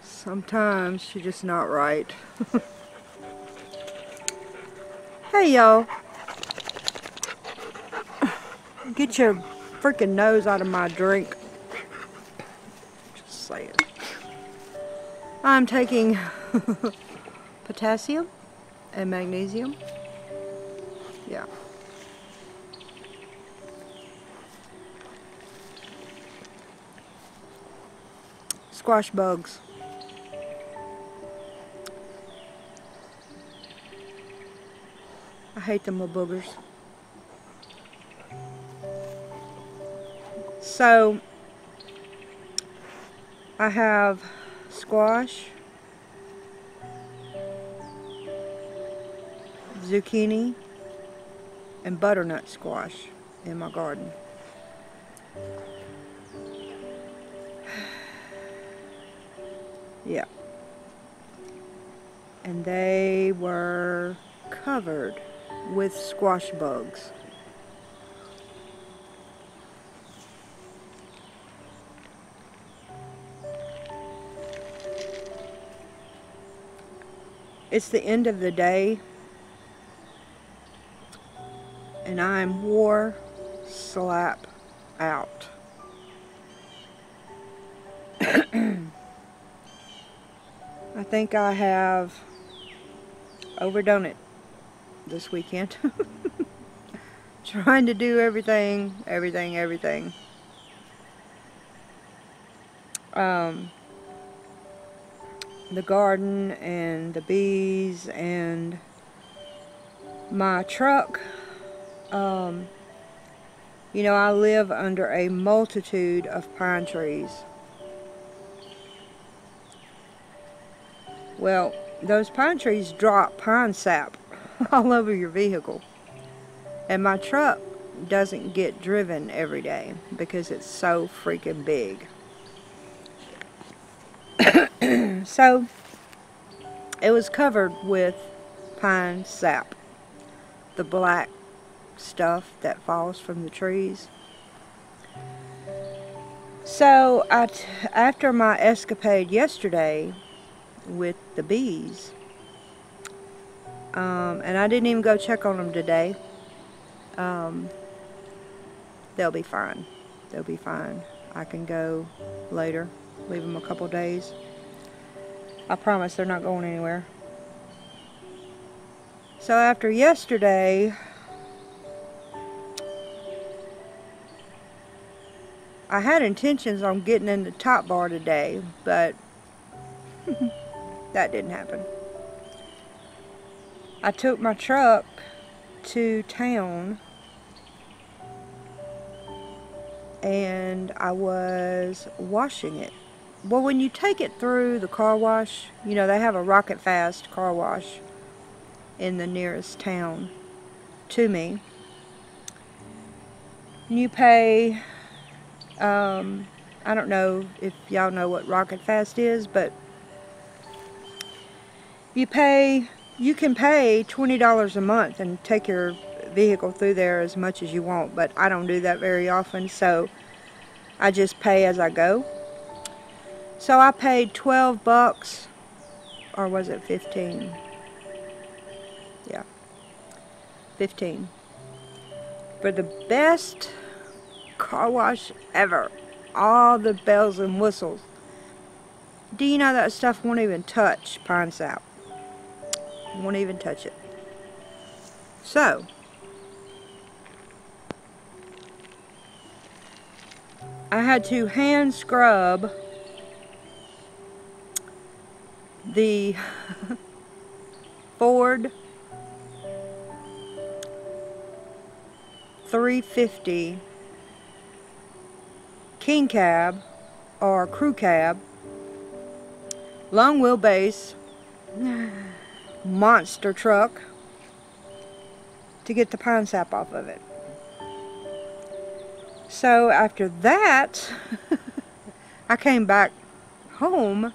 Sometimes she's just not right. Hey y'all, get your freaking nose out of my drink. Just saying. I'm taking potassium and magnesium. Yeah. Squash bugs. I hate them little boogers. So, I have squash, zucchini, and butternut squash in my garden. Yeah. And they were covered with squash bugs. It's the end of the day, and I'm wore slap out. I think I have overdone it this weekend. Trying to do everything. The garden and the bees and my truck. You know, I live under a multitude of pine trees. Well, those pine trees drop pine sap all over your vehicle. And my truck doesn't get driven every day because it's so freaking big. So, it was covered with pine sap. The black stuff that falls from the trees. So, after my escapade yesterday with the bees, and I didn't even go check on them today. They'll be fine. They'll be fine. I can go later. Leave them a couple days. I promise they're not going anywhere. So after yesterday, I had intentions on getting in the top bar today, but that didn't happen. I took my truck to town and I was washing it. Well, when you take it through the car wash, you know, they have a rocket fast car wash in the nearest town to me. You pay, I don't know if y'all know what rocket fast is, but you can pay $20 a month and take your vehicle through there as much as you want, but I don't do that very often, so I just pay as I go. So I paid 12 bucks, or was it 15? Yeah, 15. For the best car wash ever. All the bells and whistles. Do you know that stuff won't even touch pine sap? Won't even touch it. So, I had to hand scrub the Ford 350 King Cab or Crew Cab, long wheelbase, monster truck to get the pine sap off of it. So after that, I came back home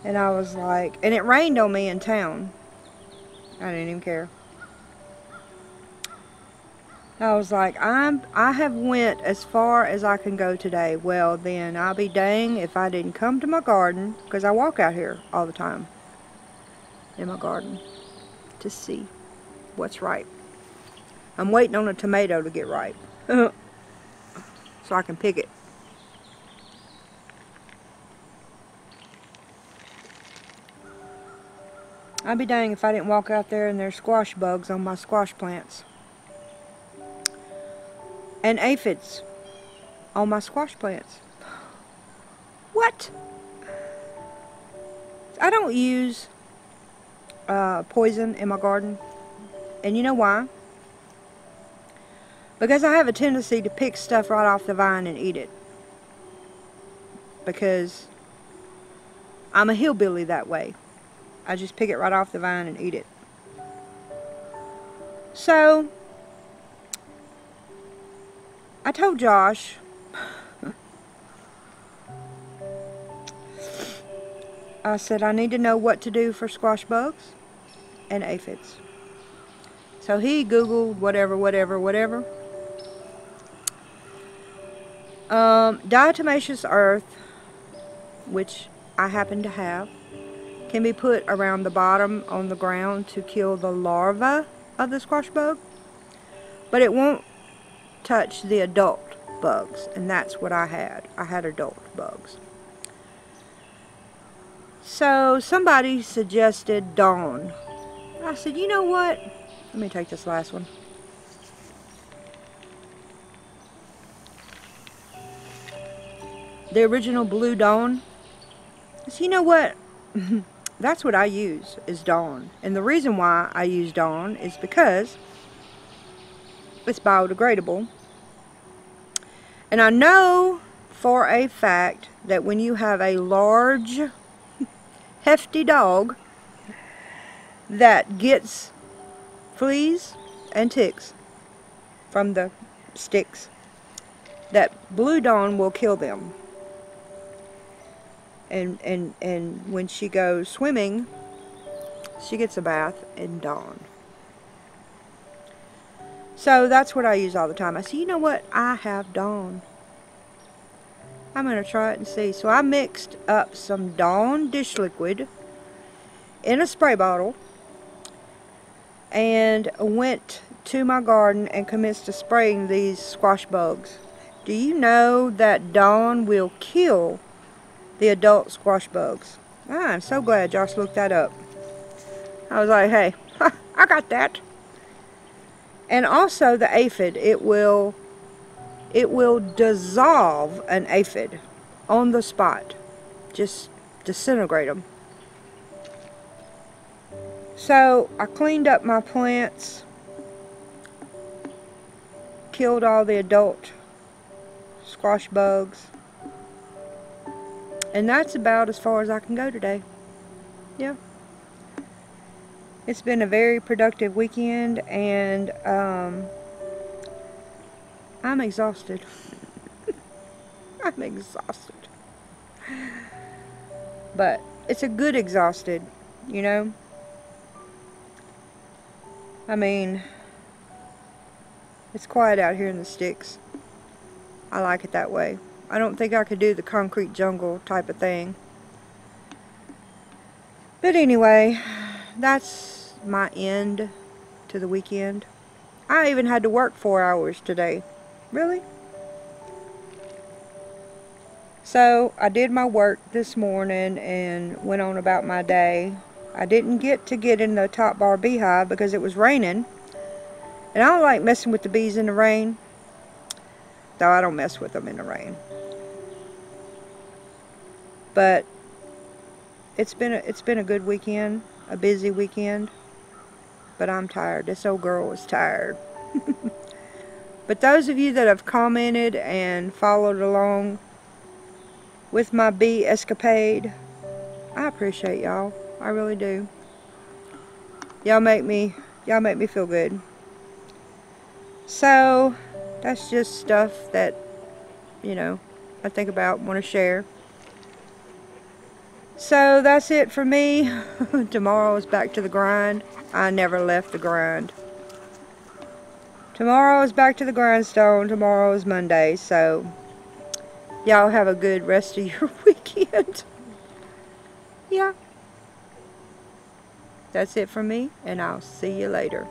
and I was like, and it rained on me in town. I didn't even care. I was like, I have went as far as I can go today. Well, then I'll be dang if I didn't come to my garden, because I walk out here all the time in my garden to see what's ripe. I'm waiting on a tomato to get ripe so I can pick it. I'd be dang if I didn't walk out there and there's squash bugs on my squash plants. And aphids on my squash plants. What? I don't use poison in my garden. And you know why? Because I have a tendency to pick stuff right off the vine and eat it. Because I'm a hillbilly that way. I just pick it right off the vine and eat it. So, I told Josh, I said I need to know what to do for squash bugs and aphids. So he Googled whatever. Diatomaceous earth, which I happen to have, can be put around the bottom on the ground to kill the larva of the squash bug, but it won't touch the adult bugs, and that's what I had. I had adult bugs. So somebody suggested Dawn. I said, you know what? Let me take this last one. The original Blue Dawn. I said, you know what? That's what I use, is Dawn. And the reason why I use Dawn is because it's biodegradable. And I know for a fact that when you have a large, hefty dog that gets fleas and ticks from the sticks, that Blue Dawn will kill them. And when she goes swimming, she gets a bath in Dawn. So that's what I use all the time. I said, you know what? I have Dawn. I'm going to try it and see. So I mixed up some Dawn dish liquid in a spray bottle and went to my garden and commenced to spraying these squash bugs. Do you know that Dawn will kill the adult squash bugs? I'm so glad Josh looked that up. I was like, hey, I got that. And also the aphid, it will dissolve an aphid on the spot. Just disintegrate them. So I cleaned up my plants, killed all the adult squash bugs, and that's about as far as I can go today. Yeah. It's been a very productive weekend, and I'm exhausted. I'm exhausted. But it's a good exhausted, you know? I mean, it's quiet out here in the sticks. I like it that way. I don't think I could do the concrete jungle type of thing. But anyway, that's my end to the weekend. I even had to work 4 hours today. Really? So I did my work this morning and went on about my day. I didn't get in the top bar beehive because it was raining. And I don't like messing with the bees in the rain. Though I don't mess with them in the rain. But it's been a good weekend, a busy weekend. But I'm tired. This old girl is tired. But those of you that have commented and followed along with my bee escapade, I appreciate y'all. I really do. Y'all make me feel good. So that's just stuff that, you know, I think about, want to share. So that's it for me. Tomorrow is back to the grind. I never left the grind. tomorrow is back to the grindstone. Tomorrow is Monday, so y'all have a good rest of your weekend. Yeah. That's it from me, and I'll see you later.